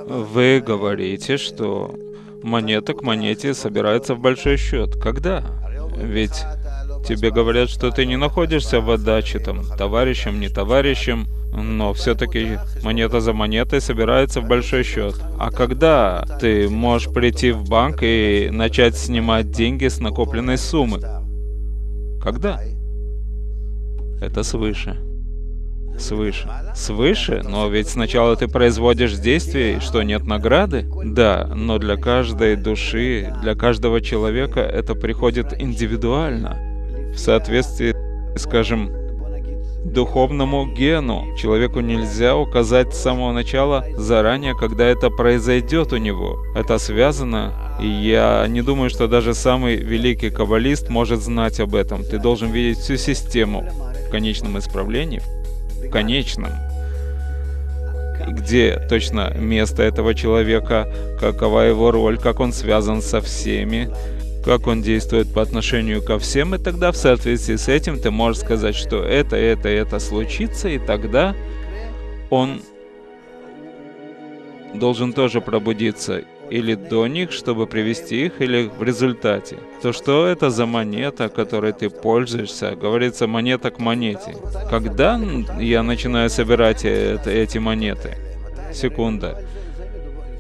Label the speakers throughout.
Speaker 1: Вы говорите, что монета к монете собирается в большой счет. Когда? Ведь тебе говорят, что ты не находишься в отдаче там товарищем, не товарищем, но все-таки монета за монетой собирается в большой счет. А когда ты можешь прийти в банк и начать снимать деньги с накопленной суммы? Когда? Это свыше. Свыше. Свыше? Но ведь сначала ты производишь действие, что нет награды? Да, но для каждой души, для каждого человека это приходит индивидуально, в соответствии, скажем, духовному гену. Человеку нельзя указать с самого начала заранее, когда это произойдет у него. Это связано, и я не думаю, что даже самый великий каббалист может знать об этом. Ты должен видеть всю систему в конечном исправлении, в конечном. И где точно место этого человека, какова его роль, как он связан со всеми, как он действует по отношению ко всем, и тогда в соответствии с этим ты можешь сказать, что это случится, и тогда он должен тоже пробудиться или до них, чтобы привести их, или в результате. То что это за монета, которой ты пользуешься? Говорится, монета к монете. Когда я начинаю собирать эти монеты? Секунда.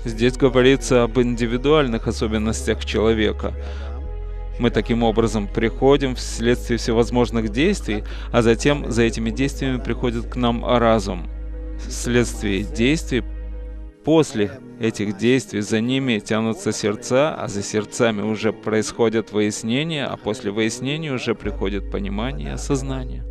Speaker 1: Здесь говорится об индивидуальных особенностях человека. Мы таким образом приходим вследствие всевозможных действий, а затем за этими действиями приходит к нам разум. Вследствие действий, после этих действий, за ними тянутся сердца, а за сердцами уже происходят выяснения, а после выяснения уже приходит понимание и осознание.